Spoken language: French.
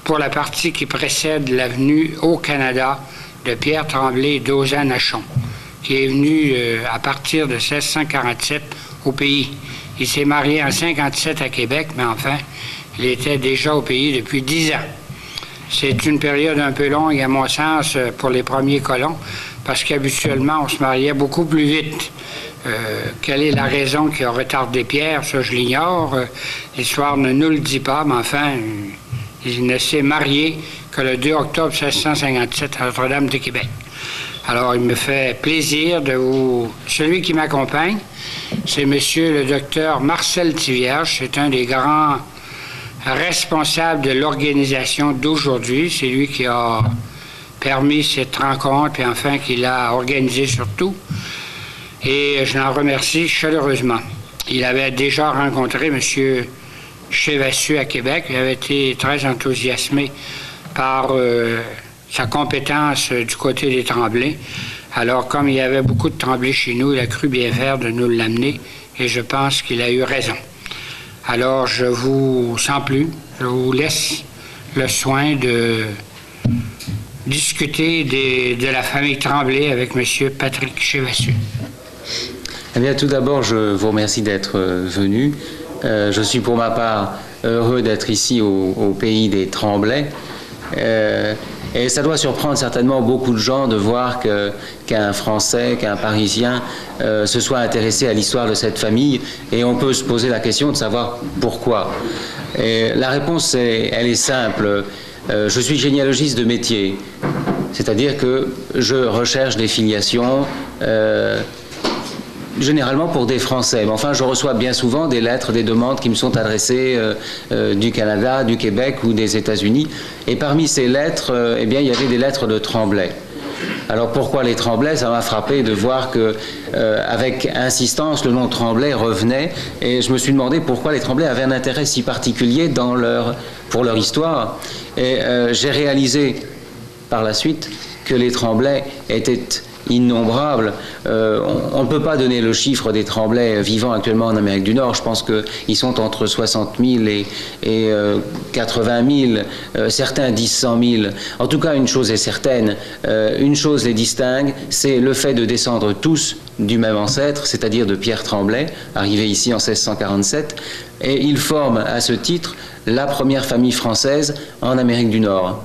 pour la partie qui précède la venue au Canada de Pierre Tremblay d'Ozan Nachon, qui est venu à partir de 1647 au pays. Il s'est marié en 57 à Québec, mais enfin, il était déjà au pays depuis 10 ans. C'est une période un peu longue, à mon sens, pour les premiers colons, parce qu'habituellement, on se mariait beaucoup plus vite. Quelle est la raison qui a retardé Pierre? Ça, je l'ignore. L'histoire ne nous le dit pas, mais enfin, il ne s'est marié que le 2 octobre 1657 à Notre-Dame de Québec. Alors, il me fait plaisir de vous... Celui qui m'accompagne, c'est monsieur le docteur Marcel Thivierge. C'est un des grands responsables de l'organisation d'aujourd'hui. C'est lui qui a permis cette rencontre, et enfin, qui l'a organisée surtout. Et je l'en remercie chaleureusement. Il avait déjà rencontré M. Chevassus à Québec. Il avait été très enthousiasmé par sa compétence du côté des Tremblay. Alors, comme il y avait beaucoup de Tremblay chez nous, il a cru bien faire de nous l'amener, et je pense qu'il a eu raison. Alors, je vous sens plus, je vous laisse le soin de discuter de la famille Tremblay avec M. Patrick Chevassus. Eh bien, tout d'abord, je vous remercie d'être venu. Je suis pour ma part heureux d'être ici au pays des Tremblay. Et ça doit surprendre certainement beaucoup de gens de voir qu'un Français, qu'un Parisien se soit intéressé à l'histoire de cette famille. Et on peut se poser la question de savoir pourquoi. Et la réponse, elle est simple. Je suis généalogiste de métier. C'est-à-dire que je recherche des filiations généralement pour des Français. Mais enfin, je reçois bien souvent des lettres, des demandes qui me sont adressées du Canada, du Québec ou des États-Unis. Et parmi ces lettres, eh bien, il y avait des lettres de Tremblay. Alors pourquoi les Tremblay? Ça m'a frappé de voir que, avec insistance, le nom Tremblay revenait. Et je me suis demandé pourquoi les Tremblay avaient un intérêt si particulier pour leur histoire. Et j'ai réalisé par la suite que les Tremblay étaient innombrables. On ne peut pas donner le chiffre des Tremblay vivant actuellement en Amérique du Nord. Je pense qu'ils sont entre 60 000 et 80 000. Certains disent 100 000. En tout cas, une chose est certaine. Une chose les distingue, c'est le fait de descendre tous du même ancêtre, c'est-à-dire de Pierre Tremblay, arrivé ici en 1647. Et ils forment à ce titre la première famille française en Amérique du Nord.